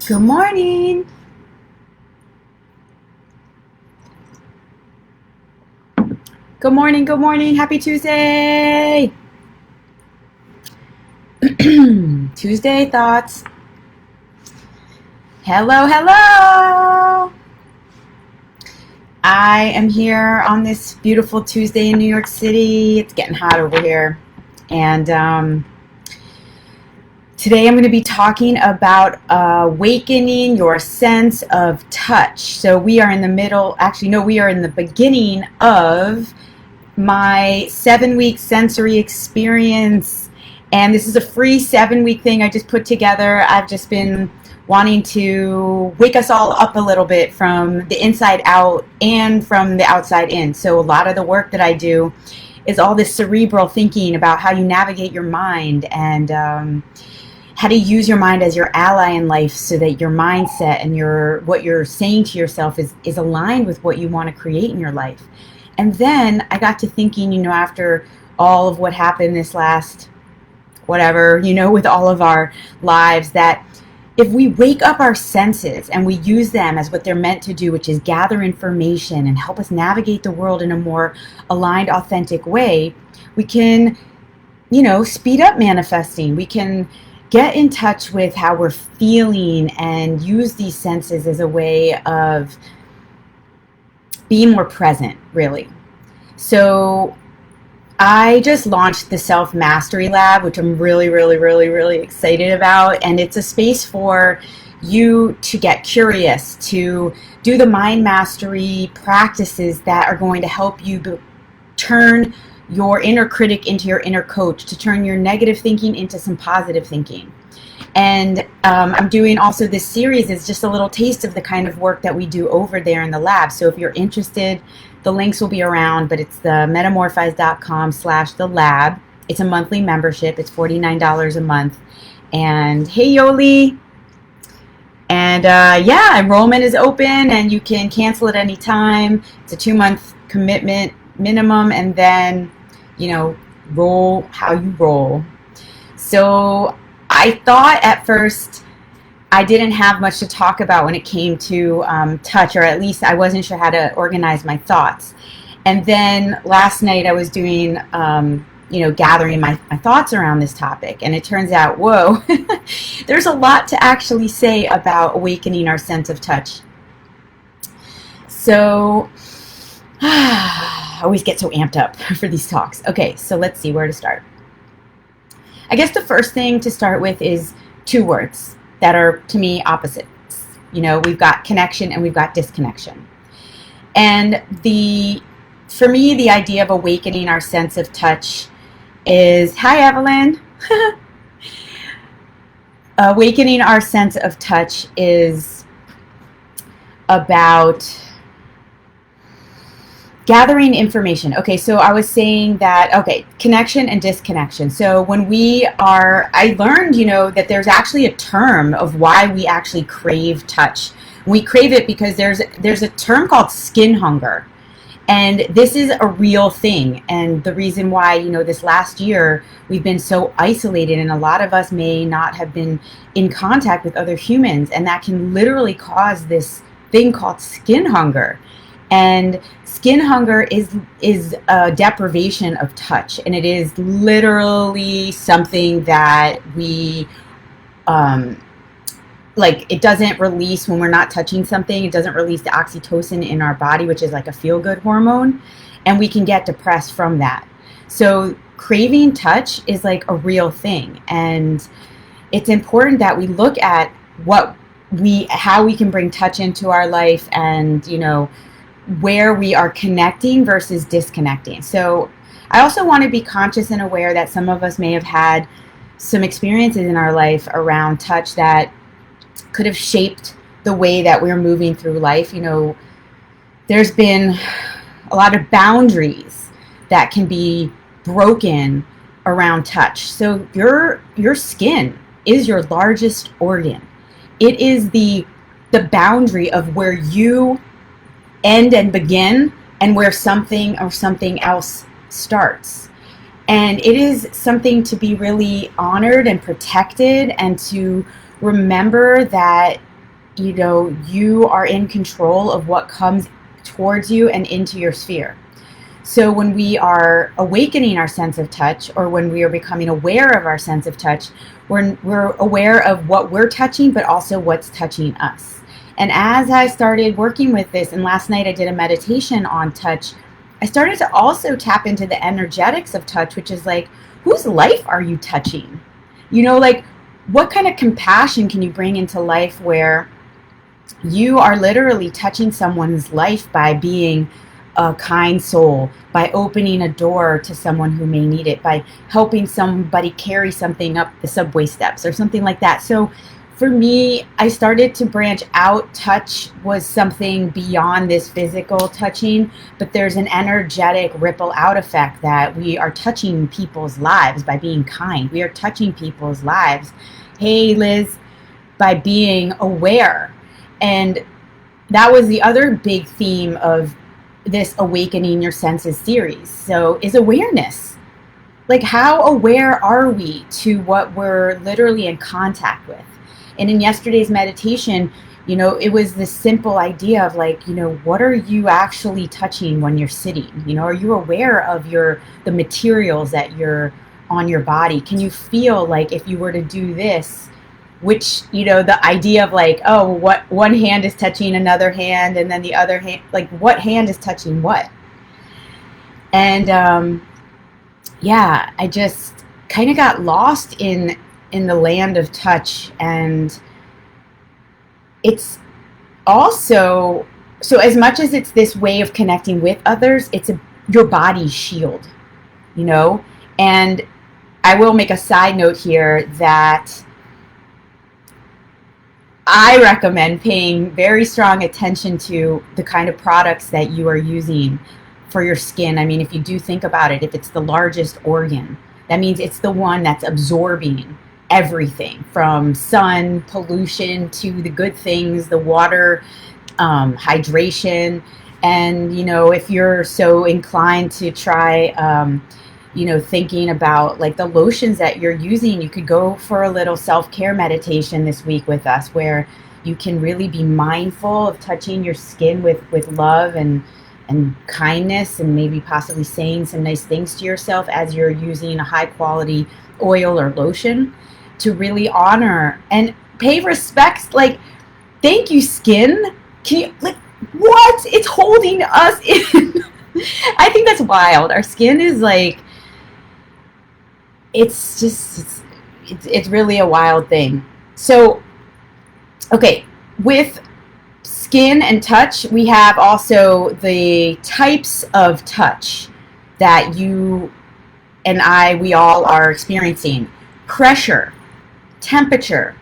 Good morning. Good morning. Good morning. Happy Tuesday. Tuesday thoughts. Hello, hello. I am here on this beautiful Tuesday in New York City. It's getting hot over here. And today I'm going to be talking about awakening your sense of touch. So we are in the middle, actually, no, we are in the beginning of my 7-week sensory experience. And this is a free 7-week thing I just put together. I've just been wanting to wake us all up a little bit from the inside out and from the outside in. So a lot of the work that I do is all this cerebral thinking about how you navigate your mind and how to use your mind as your ally in life so that your mindset and what you're saying to yourself is aligned with what you want to create in your life. And then I got to thinking, after all of what happened this last whatever, with all of our lives, that if we wake up our senses and we use them as what they're meant to do, which is gather information and help us navigate the world in a more aligned, authentic way, we can, speed up manifesting. We can get in touch with how we're feeling and use these senses as a way of being more present, really. So I just launched the Self Mastery Lab, which I'm really, really, really, really excited about. And it's a space for you to get curious, to do the mind mastery practices that are going to help you turn your inner critic into your inner coach, to turn your negative thinking into some positive thinking. And I'm doing also this series is just a little taste of the kind of work that we do over there in the lab. So if you're interested, the links will be around, but it's the metamorfize.com/the lab. It's a monthly membership. It's $49 a month. And hey, Yoli. And enrollment is open and you can cancel at any time. It's a 2-month commitment minimum, and then, roll how you roll. So I thought at first I didn't have much to talk about when it came to touch, or at least I wasn't sure how to organize my thoughts. And then last night I was doing, gathering my thoughts around this topic. And it turns out, whoa, there's a lot to actually say about awakening our sense of touch. So I always get so amped up for these talks. Okay, so let's see where to start. I guess the first thing to start with is 2 words that are, to me, opposites. We've got connection and we've got disconnection. And for me, the idea of awakening our sense of touch is, hi, Evelyn. Awakening our sense of touch is about gathering information. Okay, so I was saying that, connection and disconnection. So when I learned, that there's actually a term of why we actually crave touch. We crave it because there's a term called skin hunger. And this is a real thing. And the reason why, this last year we've been so isolated, and a lot of us may not have been in contact with other humans, and that can literally cause this thing called skin hunger. And skin hunger is a deprivation of touch, and it is literally something that we it doesn't release when we're not touching something. It doesn't release the oxytocin in our body, which is like a feel-good hormone, and we can get depressed from that. So craving touch is like a real thing, and it's important that we look at how we can bring touch into our life, and where we are connecting versus disconnecting. So I also want to be conscious and aware that some of us may have had some experiences in our life around touch that could have shaped the way that we're moving through life. There's been a lot of boundaries that can be broken around touch. So your skin is your largest organ. It is the boundary of where you end and begin, and where something or something else starts. And it is something to be really honored and protected, and to remember that you know, you are in control of what comes towards you and into your sphere. So when we are awakening our sense of touch, or when we are becoming aware of our sense of touch, we're aware of what we're touching, but also what's touching us. And as I started working with this, and last night I did a meditation on touch, I started to also tap into the energetics of touch, which is like, whose life are you touching? You know, like, what kind of compassion can you bring into life where you are literally touching someone's life by being a kind soul, by opening a door to someone who may need it, by helping somebody carry something up the subway steps or something like that. So for me, I started to branch out. Touch was something beyond this physical touching, but there's an energetic ripple out effect that we are touching people's lives by being kind. We are touching people's lives. Hey, Liz, by being aware. And that was the other big theme of this Awakening Your Senses series. So is awareness. Like, how aware are we to what we're literally in contact with? And in yesterday's meditation, you know, it was this simple idea of like, you know, what are you actually touching when you're sitting? You know, are you aware of the materials that you're on your body? Can you feel like if you were to do this, which, you know, the idea of like, oh, what one hand is touching another hand, and then the other hand, like what hand is touching what? And yeah, I just kind of got lost in the land of touch. And it's also, so as much as it's this way of connecting with others, it's your body's shield, you know. And I will make a side note here that I recommend paying very strong attention to the kind of products that you are using for your skin. I mean, if you do think about it, if it's the largest organ, that means it's the one that's absorbing everything from sun, pollution, to the good things, the water, hydration. And, you know, if you're so inclined to try, you know, thinking about like the lotions that you're using, you could go for a little self-care meditation this week with us, where you can really be mindful of touching your skin with love and kindness, and maybe possibly saying some nice things to yourself as you're using a high quality oil or lotion, to really honor and pay respects. Like, thank you, skin. Can you, like, what? It's holding us in. I think that's wild. Our skin is like, it's just, it's really a wild thing. So, okay, with skin and touch, we have also the types of touch that you and we all are experiencing. Pressure, temperature,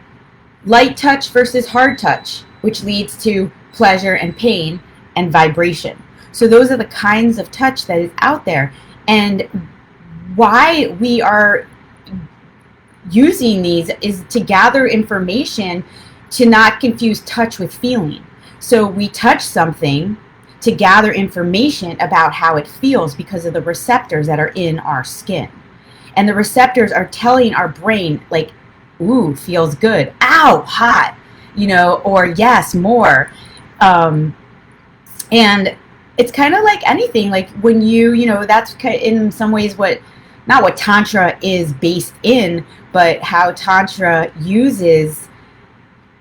light touch versus hard touch, which leads to pleasure and pain, and vibration. So those are the kinds of touch that is out there. And why we are using these is to gather information, to not confuse touch with feeling. So we touch something to gather information about how it feels because of the receptors that are in our skin. And the receptors are telling our brain, like, ooh, feels good. Ow, hot, you know, or yes, more. And it's kind of like anything, like when you know, that's in some ways not what Tantra is based in, but how Tantra uses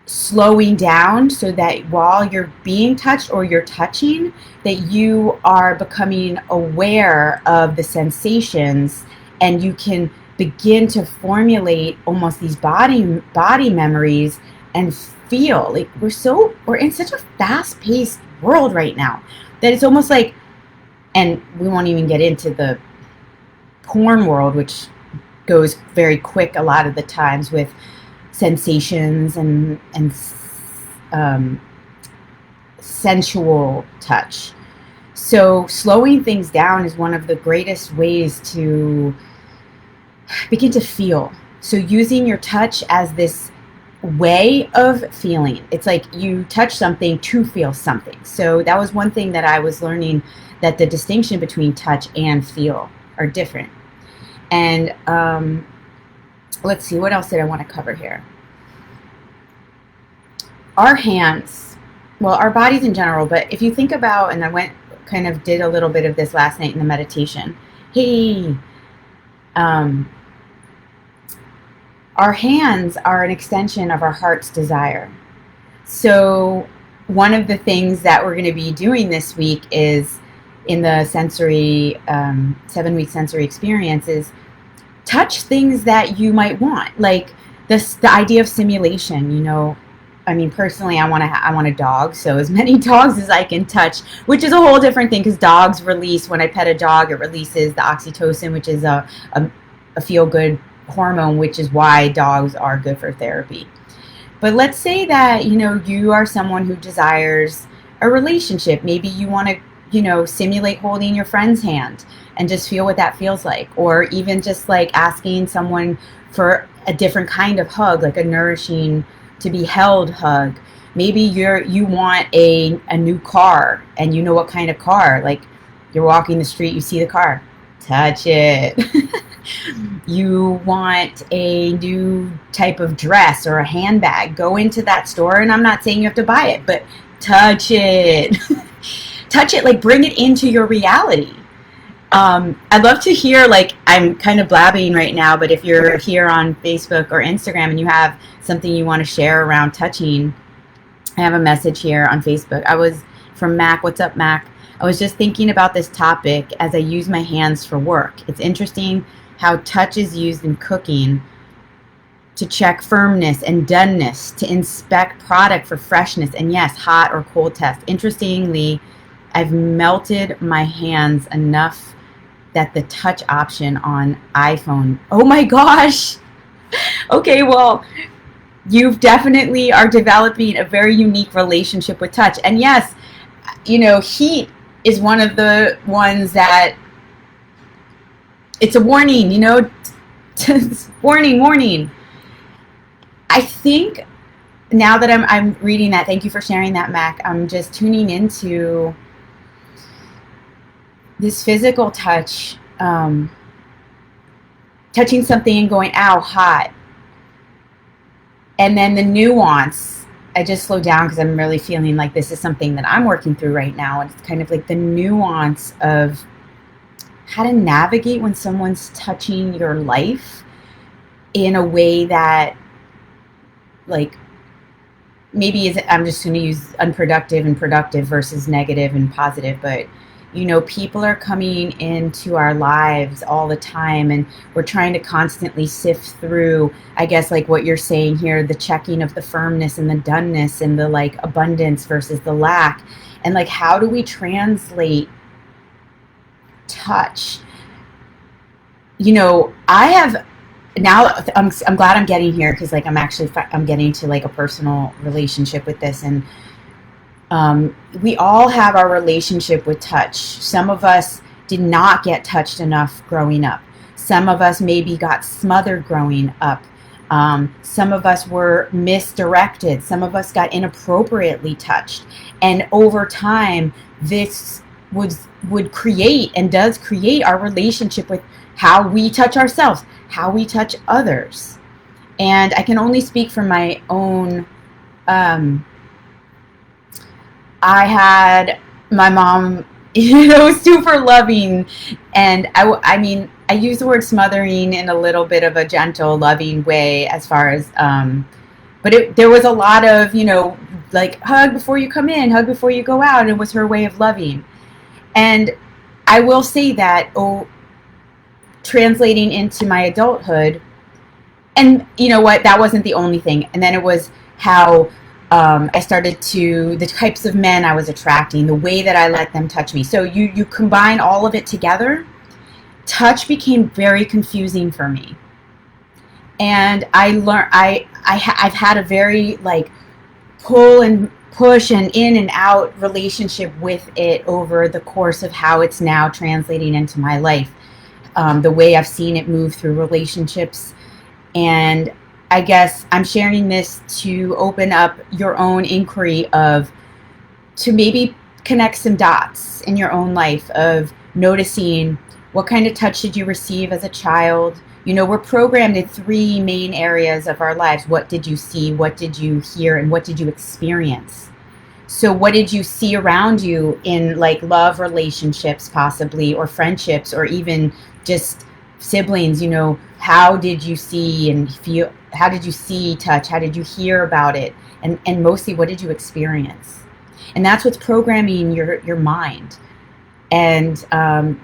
slowing down so that while you're being touched or you're touching, that you are becoming aware of the sensations, and you can begin to formulate almost these body memories and feel like we're in such a fast-paced world right now that it's almost like, and we won't even get into the porn world, which goes very quick a lot of the times with sensations and sensual touch. So slowing things down is one of the greatest ways to begin to feel. So using your touch as this way of feeling. It's like you touch something to feel something. So that was one thing that I was learning, that the distinction between touch and feel are different. And let's see, what else did I want to cover here? our hands, well, our bodies in general, but if you think about, and I kind of did a little bit of this last night in the meditation. Hey, um, our hands are an extension of our heart's desire. So one of the things that we're going to be doing this week is in the sensory 7-week sensory experience is touch things that you might want, like the idea of simulation. I mean, personally, I want a dog, so as many dogs as I can touch, which is a whole different thing because dogs release, when I pet a dog, it releases the oxytocin, which is a feel good hormone, which is why dogs are good for therapy. But let's say that, you are someone who desires a relationship. Maybe you want to, simulate holding your friend's hand and just feel what that feels like. Or even just like asking someone for a different kind of hug, like a nourishing, to be held hug. Maybe you want a new car, and you know what kind of car. Like, you're walking the street, you see the car, touch it. You want a new type of dress or a handbag, go into that store, and I'm not saying you have to buy it, but touch it. Touch it, like bring it into your reality. I'd love to hear, like, I'm kind of blabbing right now, but if you're here on Facebook or Instagram and you have something you want to share around touching, I have a message here on Facebook. I was from Mac. What's up, Mac? I was just thinking about this topic as I use my hands for work. It's interesting how touch is used in cooking to check firmness and doneness, to inspect product for freshness, and yes, hot or cold test. Interestingly, I've melted my hands enough that the touch option on iPhone, oh my gosh. Okay, well, you definitely are developing a very unique relationship with touch. And yes, heat is one of the ones that it's a warning, warning. I think now that I'm reading that, thank you for sharing that, Mac. I'm just tuning into this physical touch, touching something and going, ow, hot. And then the nuance, I just slowed down because I'm really feeling like this is something that I'm working through right now. And it's kind of like the nuance of how to navigate when someone's touching your life in a way that, like, maybe I'm just going to use unproductive and productive versus negative and positive, but people are coming into our lives all the time, and we're trying to constantly sift through, I guess, like what you're saying here, the checking of the firmness and the doneness and the, like, abundance versus the lack. And, like, how do we translate touch? I have now, I'm glad I'm getting here, because, like, I'm getting to, like, a personal relationship with this. And we all have our relationship with touch. Some of us did not get touched enough growing up. Some of us maybe got smothered growing up. Some of us were misdirected. Some of us got inappropriately touched. And over time, this would create and does create our relationship with how we touch ourselves, how we touch others. And I can only speak from my own. I had my mom, super loving, and I mean, I use the word smothering in a little bit of a gentle, loving way, as far as, but there was a lot of, like, hug before you come in, hug before you go out, and it was her way of loving. And I will say that, translating into my adulthood, and you know what, that wasn't the only thing. And then it was how I started the types of men I was attracting, the way that I let them touch me. So you combine all of it together, touch became very confusing for me. And I learned, I've had a very, like, pull and push and in and out relationship with it over the course of how it's now translating into my life. The way I've seen it move through relationships. And I guess I'm sharing this to open up your own inquiry to maybe connect some dots in your own life of noticing what kind of touch did you receive as a child? You know, we're programmed in three main areas of our lives. What did you see? What did you hear? And what did you experience? So what did you see around you in like love relationships possibly, or friendships, or even just siblings? You know, how did you see and feel? How did you see touch? How did you hear about it? And mostly, what did you experience? And that's what's programming your mind. And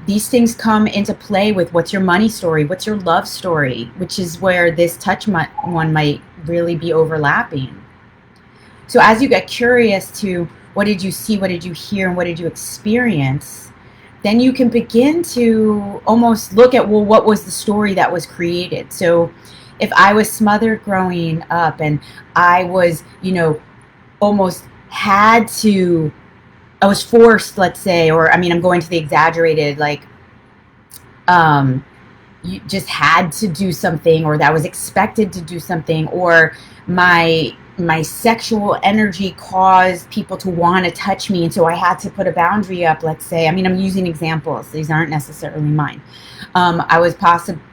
these things come into play with what's your money story, what's your love story, which is where this touch one might really be overlapping. So as you get curious to what did you see, what did you hear, and what did you experience, then you can begin to almost look at, well, what was the story that was created? So if I was smothered growing up and I was, you know, almost had to, I was forced, let's say, or I mean, I'm going to the exaggerated, like, you just had to do something, or that was expected to do something, or my sexual energy caused people to want to touch me, and so I had to put a boundary up, let's say. I mean, I'm using examples. These aren't necessarily mine. I was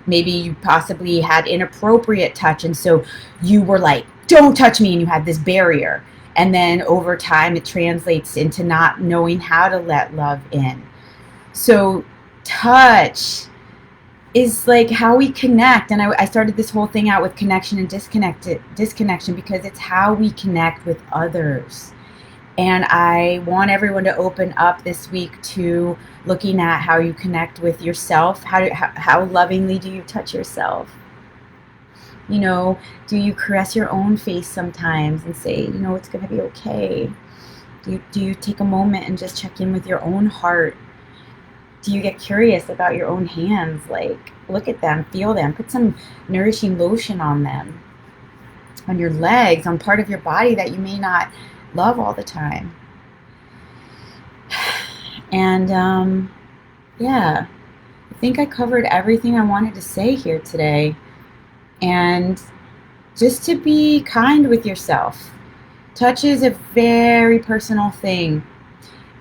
maybe you possibly had inappropriate touch, and so you were like, don't touch me, and you had this barrier. And then over time, it translates into not knowing how to let love in. So touch is like how we connect. And I started this whole thing out with connection and disconnection because it's how we connect with others. And I want everyone to open up this week to looking at how you connect with yourself. How lovingly do you touch yourself? You know, do you caress your own face sometimes and say, you know, it's going to be okay? Do you take a moment and just check in with your own heart? Do you get curious about your own hands? Like, look at them, feel them, put some nourishing lotion on them, on your legs, on part of your body that you may not love all the time. And yeah, I think I covered everything I wanted to say here today. And just to be kind with yourself. Touch is a very personal thing.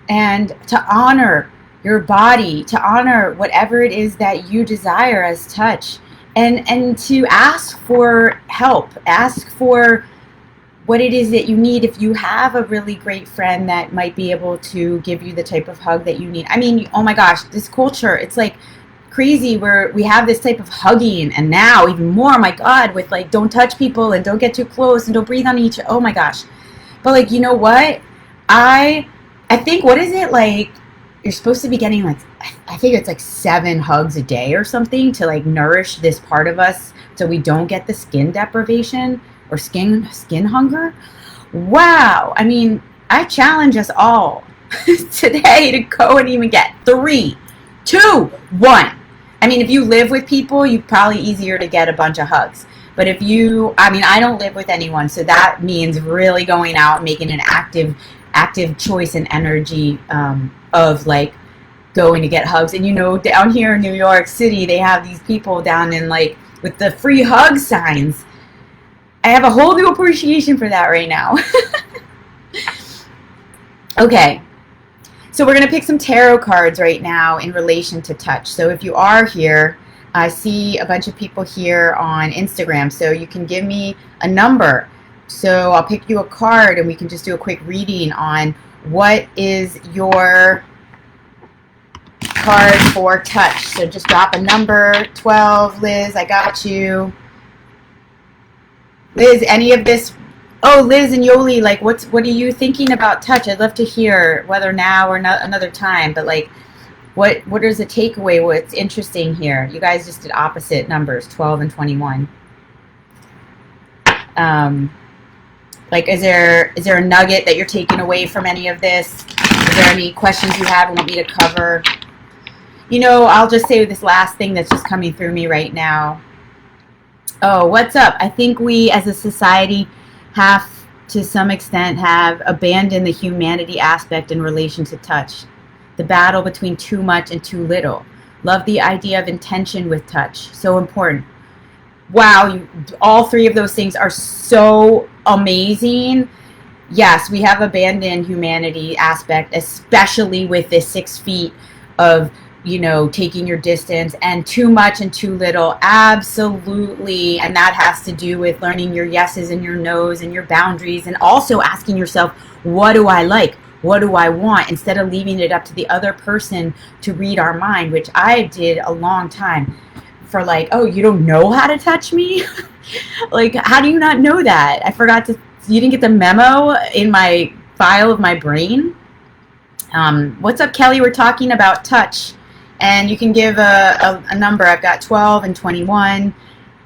And to honor your body, to honor whatever it is that you desire as touch. And to ask for help. Ask for what it is that you need. If you have a really great friend that might be able to give you the type of hug that you need. I mean, oh my gosh, this culture, it's like crazy where we have this type of hugging, and now even more, my God, with like don't touch people and don't get too close and don't breathe on each other. Oh my gosh. But like, you know what? I think, what is it, like you're supposed to be getting like, I think it's like 7 hugs a day or something to like nourish this part of us so we don't get the skin deprivation or skin hunger. Wow. I mean, I challenge us all today to go and even get 3, 2, 1. I mean, if you live with people, you're probably easier to get a bunch of hugs. But if you, I mean, I don't live with anyone, so that means really going out and making an active choice and energy of like going to get hugs. And you know, down here in New York City, they have these people down in like with the free hug signs. I have a whole new appreciation for that right now. Okay. So we're going to pick some tarot cards right now in relation to touch. So if you are here, I see a bunch of people here on Instagram. So you can give me a number. So I'll pick you a card and we can just do a quick reading on what is your card for touch. So just drop a number. 12, Liz, I got you. Liz, any of this? Oh, Liz and Yoli, like, what are you thinking about touch? I'd love to hear, whether now or not another time, but like, what is the takeaway? What's interesting here? You guys just did opposite numbers, 12 and 21. Like, is there a nugget that you're taking away from any of this? Is there any questions you have and want me to cover? You know, I'll just say this last thing that's just coming through me right now. Oh, what's up? I think we as a society have, to some extent, have abandoned the humanity aspect in relation to touch. The battle between too much and too little. Love the idea of intention with touch. So important. Wow, all 3 of those things are so amazing. Yes, we have abandoned humanity aspect, especially with this 6 feet of you know, taking your distance, and too much and too little. Absolutely. And that has to do with learning your yeses and your nos and your boundaries, and also asking yourself, what do I like? What do I want? Instead of leaving it up to the other person to read our mind, which I did a long time for, like, oh, you don't know how to touch me? Like, how do you not know that? I forgot to, you didn't get the memo in my file of my brain? What's up, Kelly? We're talking about touch. And you can give a number. I've got 12 and 21.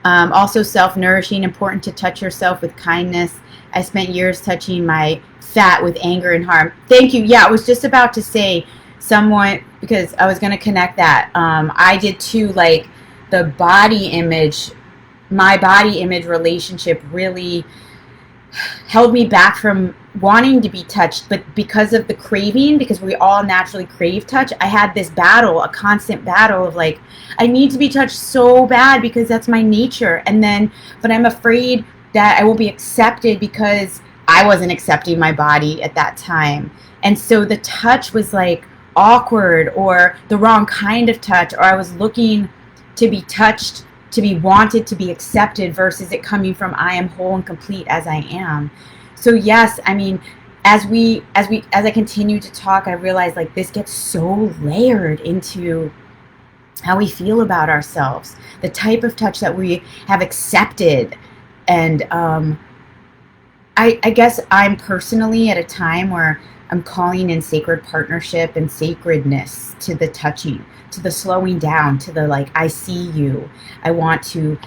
Also self-nourishing, important to touch yourself with kindness. I spent years touching my fat with anger and harm. Thank you. Yeah, I was just about to say someone, because I was going to connect that. I did too, like the body image, my body image relationship really held me back from wanting to be touched, but because of the craving, because we all naturally crave touch, I had this battle, a constant battle of like, I need to be touched so bad because that's my nature. And then, but I'm afraid that I won't be accepted because I wasn't accepting my body at that time. And so the touch was like awkward, or the wrong kind of touch, or I was looking to be touched, to be wanted, to be accepted, versus it coming from I am whole and complete as I am. So yes, I mean, as I continue to talk, I realize like this gets so layered into how we feel about ourselves, the type of touch that we have accepted. And I guess I'm personally at a time where I'm calling in sacred partnership and sacredness to the touching, to the slowing down, to the like, I see you. I want to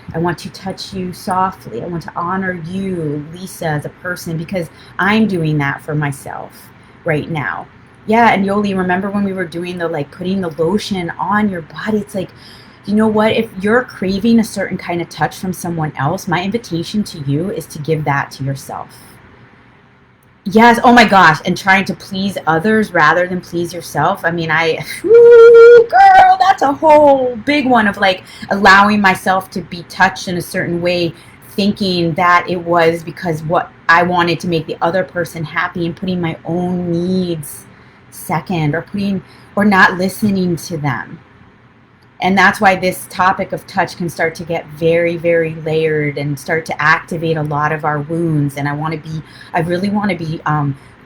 touch you softly. I want to honor you, Lisa, as a person, because I'm doing that for myself right now. Yeah, and Yoli, remember when we were doing the like putting the lotion on your body? It's like, you know what? If you're craving a certain kind of touch from someone else, my invitation to you is to give that to yourself. Yes, oh my gosh, and trying to please others rather than please yourself. I mean, girl, that's a whole big one of like allowing myself to be touched in a certain way, thinking that it was because what I wanted to make the other person happy, and putting my own needs second, or not listening to them. And that's why this topic of touch can start to get very, very layered and start to activate a lot of our wounds. And I really want to be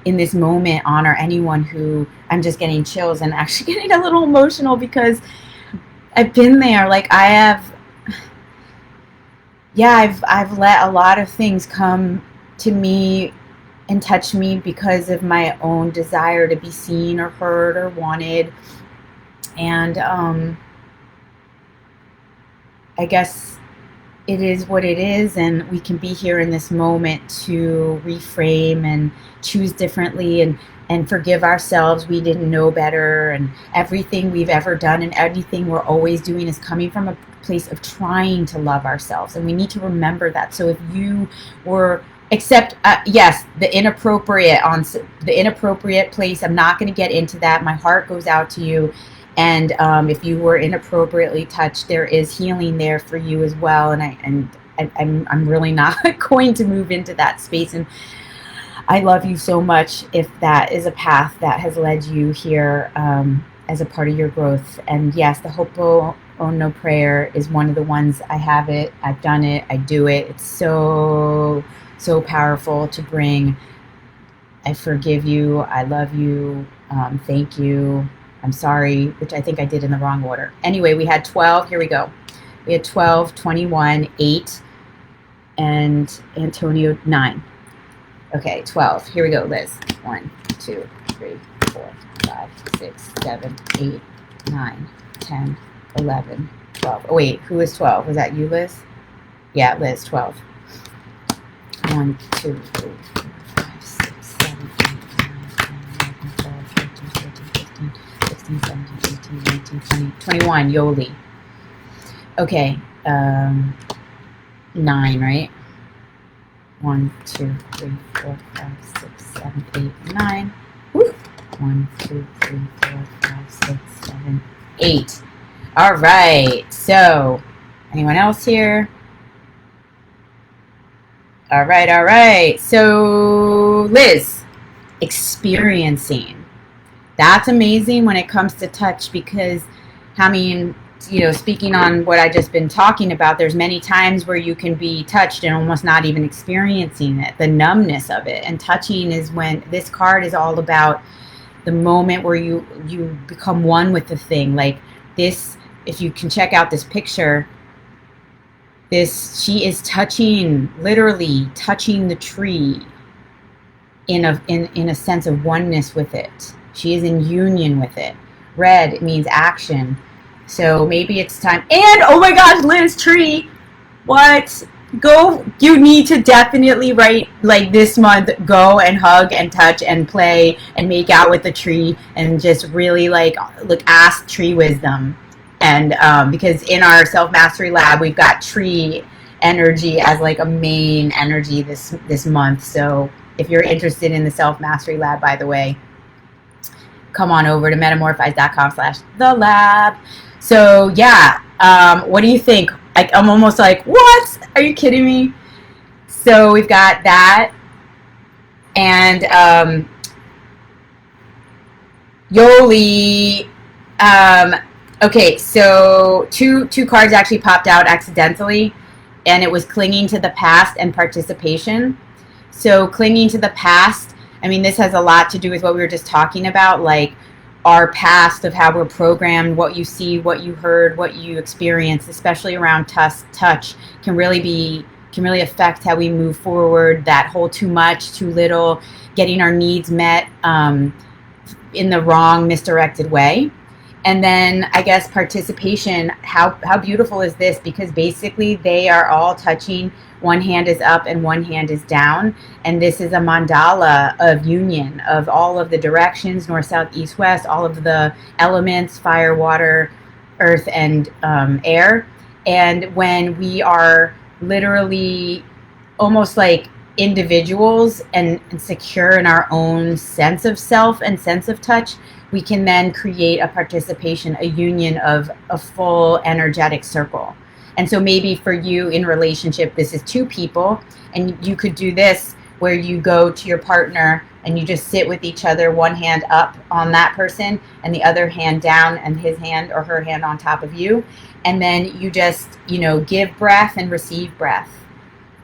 in this moment, honor anyone who, I'm just getting chills and actually getting a little emotional because I've been there. Like I've let a lot of things come to me and touch me because of my own desire to be seen or heard or wanted. And I guess it is what it is, and we can be here in this moment to reframe and choose differently and forgive ourselves. We didn't know better, and everything we've ever done and everything we're always doing is coming from a place of trying to love ourselves, and we need to remember that. So if you were, except yes, the inappropriate place, I'm not going to get into that. My heart goes out to you. And if you were inappropriately touched, there is healing there for you as well. And I'm really not going to move into that space. And I love you so much if that is a path that has led you here as a part of your growth. And yes, the Ho'oponopono prayer is one of the ones. I have it. I've done it. I do it. It's so powerful to bring. I forgive you. I love you. Thank you. I'm sorry, which I think I did in the wrong order. Anyway, we had 12. Here we go. We had 12, 21, 8, and Antonio 9. Okay, 12. Here we go, Liz. 1, 2, 3, 4, 5, 6, 7, 8, 9, 10, 11, 12. Oh, wait, who is 12? Was that you, Liz? Yeah, Liz, 12. 1, 2, 3, 4, 5, 6, 7, 8, 9, 10, 11, 12, 13, 14, 15, 16, 17, 18, 19, 20, 21, Yoli. Okay, 9, right? 1, 2, 3, 4, 5, 6, 7, 8, 9. Woo. 1, 2, 3, 4, 5, 6, 7, 8. All right, so anyone else here? All right. So Liz, experiencing. That's amazing when it comes to touch, because I mean, speaking on what I just been talking about, there's many times where you can be touched and almost not even experiencing it, the numbness of it. And touching is when this card is all about the moment where you become one with the thing. Like this, if you can check out this picture, she is touching, literally touching the tree in a sense of oneness with it. She is in union with it. Red means action. So maybe it's time. And oh my gosh, Liz, tree. What? You need to definitely write, like, this month, go and hug and touch and play and make out with the tree and just really ask tree wisdom. And because in our self-mastery lab, we've got tree energy as like a main energy this month. So if you're interested in the self-mastery lab, by the way, come on over to metamorfize.com/the-lab. So yeah, what do you think? I'm almost like, what? Are you kidding me? So we've got that. And Yoli. Okay, so two cards actually popped out accidentally, and it was clinging to the past and participation. So clinging to the past, I mean, this has a lot to do with what we were just talking about, like our past of how we're programmed, what you see, what you heard, what you experienced, especially around touch, can really affect how we move forward. That whole too much, too little, getting our needs met in the wrong, misdirected way. And then I guess participation, how beautiful is this? Because basically they are all touching. One hand is up and one hand is down. And this is a mandala of union of all of the directions, north, south, east, west, all of the elements, fire, water, earth, and air. And when we are literally almost like individuals and secure in our own sense of self and sense of touch, we can then create a participation, a union of a full energetic circle. And so maybe for you in relationship, this is two people, and you could do this where you go to your partner and you just sit with each other, one hand up on that person and the other hand down and his hand or her hand on top of you. And then you just, give breath and receive breath.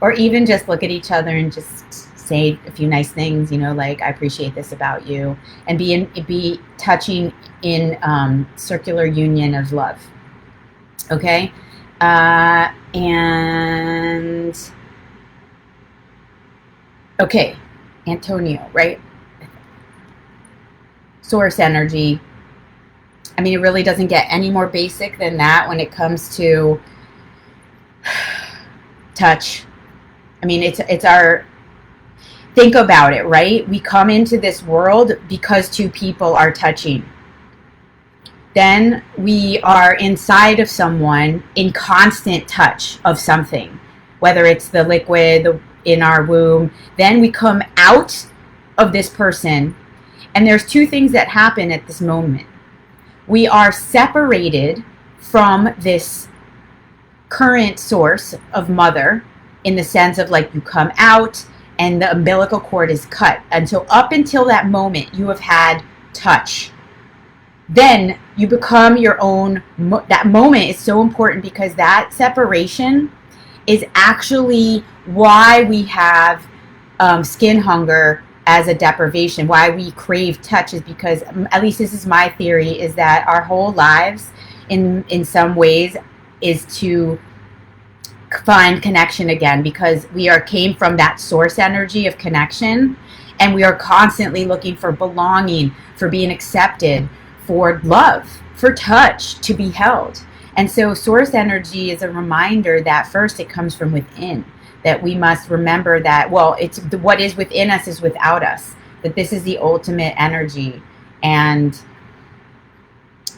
Or even just look at each other and just say a few nice things, like, I appreciate this about you, and be touching in circular union of love. Okay? And okay, Antonio, right? Source energy. I mean, it really doesn't get any more basic than that when it comes to touch. I mean, it's our, think about it, right? We come into this world because two people are touching. Then we are inside of someone in constant touch of something, whether it's the liquid in our womb. Then we come out of this person, and there's two things that happen at this moment. We are separated from this current source of mother, in the sense of like you come out and the umbilical cord is cut. And so up until that moment, you have had touch. Then you become your own. That moment is so important because that separation is actually why we have skin hunger as a deprivation, why we crave touch, is because, at least this is my theory, is that our whole lives in some ways is to find connection again, because we came from that source energy of connection, and we are constantly looking for belonging, for being accepted, for love, for touch, to be held. And so source energy is a reminder that first it comes from within, that we must remember that, well, it's what is within us is without us, that this is the ultimate energy. And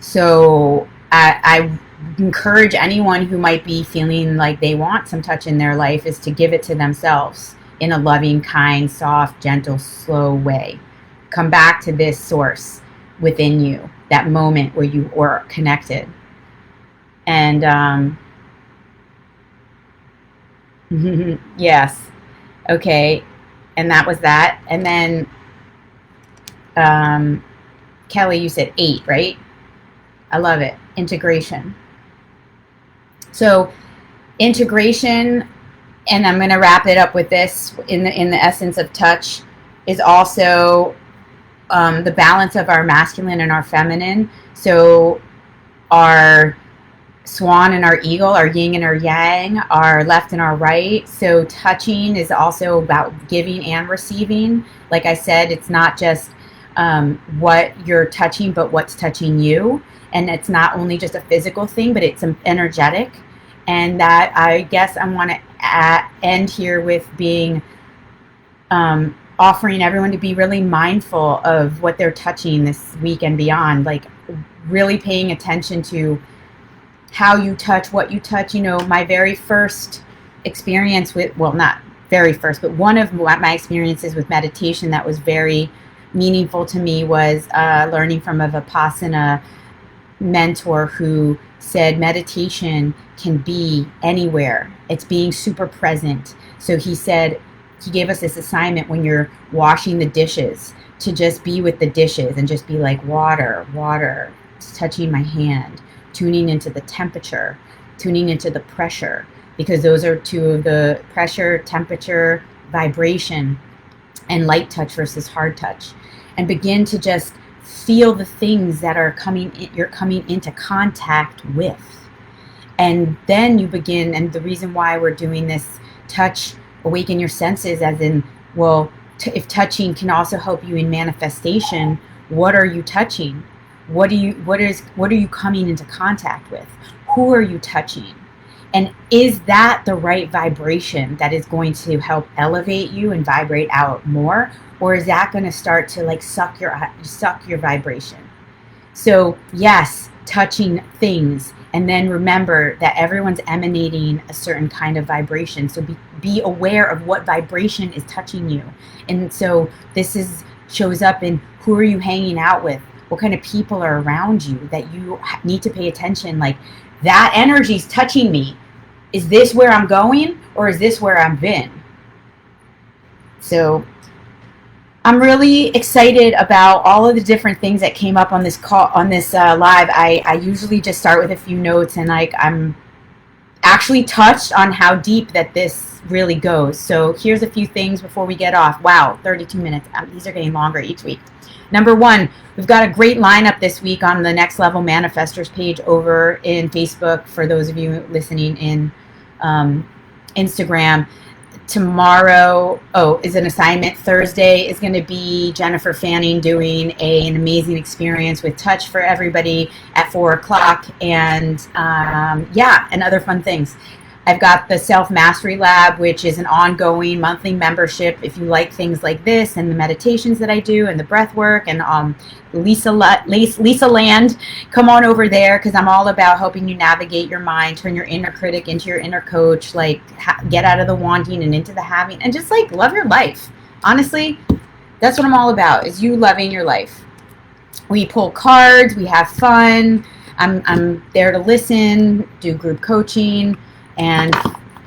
so I encourage anyone who might be feeling like they want some touch in their life is to give it to themselves in a loving, kind, soft, gentle, slow way. Come back to this source within you, that moment where you were connected. And yes, okay, and that was that. And then Kelly, you said 8, right? I love it. Integration. So integration, and I'm going to wrap it up with this in the essence of touch, is also the balance of our masculine and our feminine. So our swan and our eagle, our yin and our yang, our left and our right. So touching is also about giving and receiving. Like I said, it's not just what you're touching, but what's touching you. And it's not only just a physical thing, but it's energetic. And that, I guess I want to end here with being offering everyone to be really mindful of what they're touching this week and beyond. Like really paying attention to how you touch, what you touch. You know, my very first experience with, well, not very first, but one of my experiences with meditation that was very meaningful to me was learning from a Vipassana mentor who said meditation can be anywhere. It's being super present. So he said, he gave us this assignment when you're washing the dishes to just be with the dishes and just be like, water, water, it's touching my hand, tuning into the temperature, tuning into the pressure, because those are two of the pressure, temperature, vibration, and light touch versus hard touch. And begin to just feel the things that are you're coming into contact with. And then you begin, and the reason why we're doing this touch, awaken your senses, as in, well, if touching can also help you in manifestation, what are you touching? What are you coming into contact with? Who are you touching? And is that the right vibration that is going to help elevate you and vibrate out more? Or is that going to start to like suck your vibration? So yes, touching things. And then remember that everyone's emanating a certain kind of vibration. So be aware of what vibration is touching you. And so this shows up in who are you hanging out with? What kind of people are around you that you need to pay attention? Like, that energy is touching me. Is this where I'm going, or is this where I've been? So I'm really excited about all of the different things that came up on this call, on this live. I usually just start with a few notes, and like I'm actually touched on how deep that this really goes. So here's a few things before we get off. Wow, 32 minutes. These are getting longer each week. Number one, we've got a great lineup this week on the Next Level Manifestors page over in Facebook for those of you listening in Instagram. Tomorrow, is an assignment. Thursday is going to be Jennifer Fanning doing an amazing experience with touch for everybody at 4 o'clock. And and other fun things. I've got the Self Mastery Lab, which is an ongoing monthly membership. If you like things like this and the meditations that I do and the breath work and Lisa Land, come on over there, because I'm all about helping you navigate your mind, turn your inner critic into your inner coach, like get out of the wanting and into the having, and just like love your life. Honestly, that's what I'm all about, is you loving your life. We pull cards, we have fun. I'm there to listen, do group coaching. And,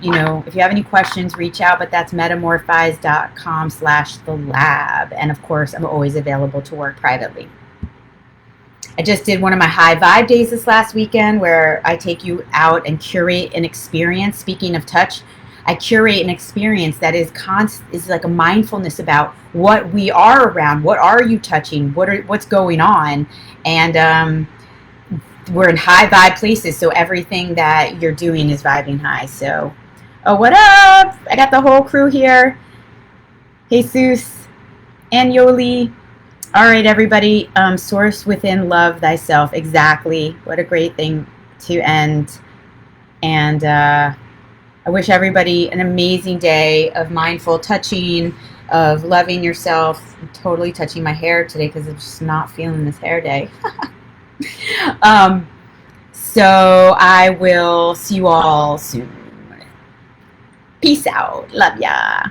you know, if you have any questions, reach out, but that's metamorfize.com/the-lab. And of course, I'm always available to work privately. I just did one of my high vibe days this last weekend, where I take you out and curate an experience. Speaking of touch, I curate an experience that is like a mindfulness about what we are around. What are you touching? What's going on? And, we're in high vibe places, so everything that you're doing is vibing high. So, what up? I got the whole crew here. Jesus and Yoli. All right, everybody. Source within, love thyself. Exactly. What a great thing to end. And I wish everybody an amazing day of mindful touching, of loving yourself. I'm totally touching my hair today because I'm just not feeling this hair day. So I will see you all soon. Peace out. Love ya.